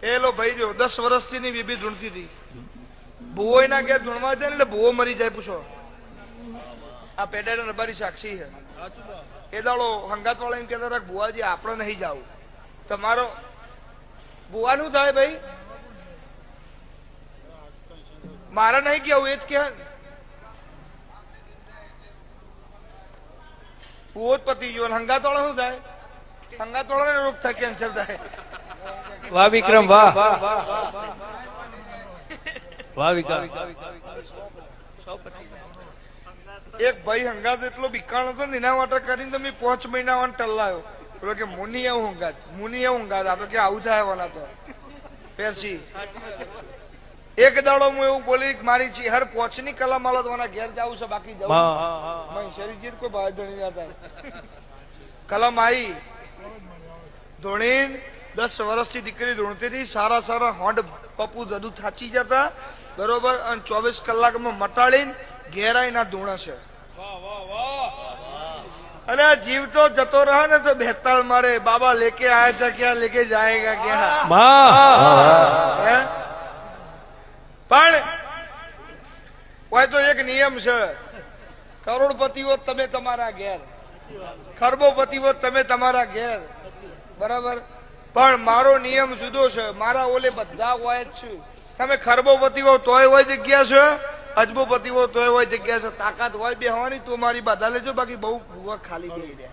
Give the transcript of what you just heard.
એલો ભાઈ રહ્યો 10 વર્ષથી ની બેબી ધૂણતી હતી. ભૂવો ના ઘેર ધૂણવા જાય એટલે ભૂવો મરી જાય. પૂછો આ પેડાડો રબારી સાક્ષી છે. એ દાડો હંગાત વાળા એમ કહેતા હતા ભુવાજી આપણે નહીં જાવું. તમારો ભુવાનું થાય ભાઈ, મારે નહીં કેવું એ જ કે ભૂવો જ પતી ગયો. હંગાત વાળા શું થાય? હંગાત વાળા રોગ થાય, કેન્સર થાય. વાહ વિક્રમ વાહ વાહ વિક્રમ. એક ભાઈ હંગાત એટલો બીકાણ હતો ને એના માટે કરીને તમે 5 મહિના વાન ટલ્લાયો. પેલો કે મુની આવું હંગાત, મુની આવું હંગાત. આ તો કે આવું થાય વાના તો પેરસી. એક દાડો હું એવું બોલી મારી છી હર 5 ની કલમ આલો તો ઘેર જાવું છે, બાકી જવું શરીર કોઈ બહાર ધણી જતા. કલમ આવી ધોણી 10 વર્ષથી દીકરી ધોણતી હતી. સારા સારા હોંડ પપ્પુ દદુ થાચી જતા બરોબર. અને 24 કલાકમાં મટાડીને ઘેરાઈ ના ધૂણા છે. અરે જીવ તો જતો રહે ને તો 42 મારે બાબા લેકે આયા था क्या लेके जाएगा क्या. પણ કોઈ તો એક નિયમ છે, કરોડપતિઓ તમે તમારા ઘેર, ખરબોપતિઓ તમે તમારા ઘેર બરાબર. પણ મારો નિયમ જુદો છે. મારા ઓલે બધા હોય જ છે. તમે ખરબોપતિઓ તોય હોય જગ્યા છે, અજબોપતિઓ તોય હોય જગ્યા છે. તાકાત હોય બેહવાની તો મારી બધા લેજો, બાકી બહુ ખાલી દઈ દે.